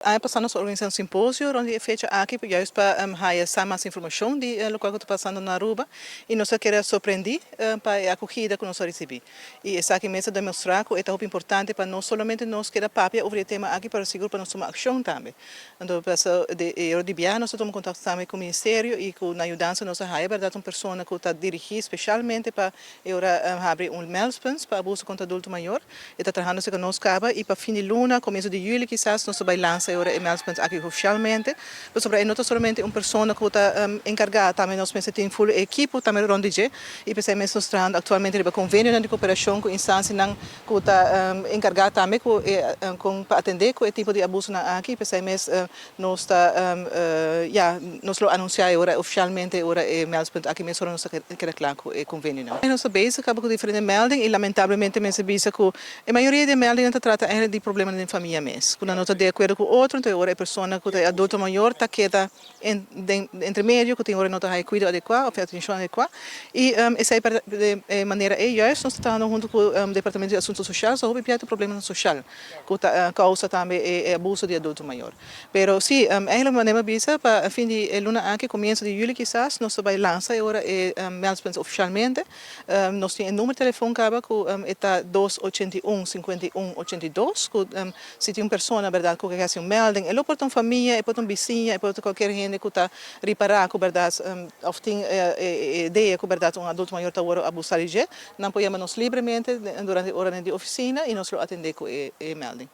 Ano passando a organizar um simpósio onde é feito aqui juist para ter mais informação de lo que está passando na Aruba e nós queremos surpreender para a acolhida que nós recebemos. E essa aqui mesmo demonstrar que é muito importante para não somente nós querer papia sobre o tema aqui para segurar para nós tomar ação também. Então, de viagem nós tomamos contato também com o Ministério e com a ajudança nós há verdade uma pessoa que está dirigida especialmente para abrir meldpunt para abuso contra adulto maior e está trabalhando com nós e para fim de luna, começo de julho quizás nós vai lançar agora e-mails aqui oficialmente, mas sobre não somente uma pessoa que está encarregada, também nós temos full equipe também rondige e pensamos nós estamos atualmente em convênio de cooperação com instâncias que está encarregada também com para atender com o tipo de abuso aqui, pensamos nós está nós lo anunciar agora oficialmente agora e-mails aqui mesmo nós quer claro com o convênio não. Nós base acaba com diferentes melding e lamentavelmente mesmo visa que a maioria de melding trata de problemas de família mesmo, quando não está de acordo com outro, então agora a pessoa que é adulto maior está queda entre meio, que tem agora não está cuidado adequado, ou atenção adequada, e essa é maneira justo nós estamos junto com o Departamento de Assuntos Sociais, sobre o problema social, que causa também abuso de adulto maior. Pero sim, é uma maneira bisa para fim de luna aqui começo de julho quizás nós vai lançar agora meldpunt oficialmente, nós temos número de telefone que está 281 51 82, que se tem uma pessoa na verdade que quer um melding, ele pode uma família, ele pode uma vizinha, ele pode qualquer gente que está reparar que verdade, ou tem ideia que verdade adulto maior está agora abusar de gente, não podemos nós livremente durante a hora de oficina e nós lo atender com melding.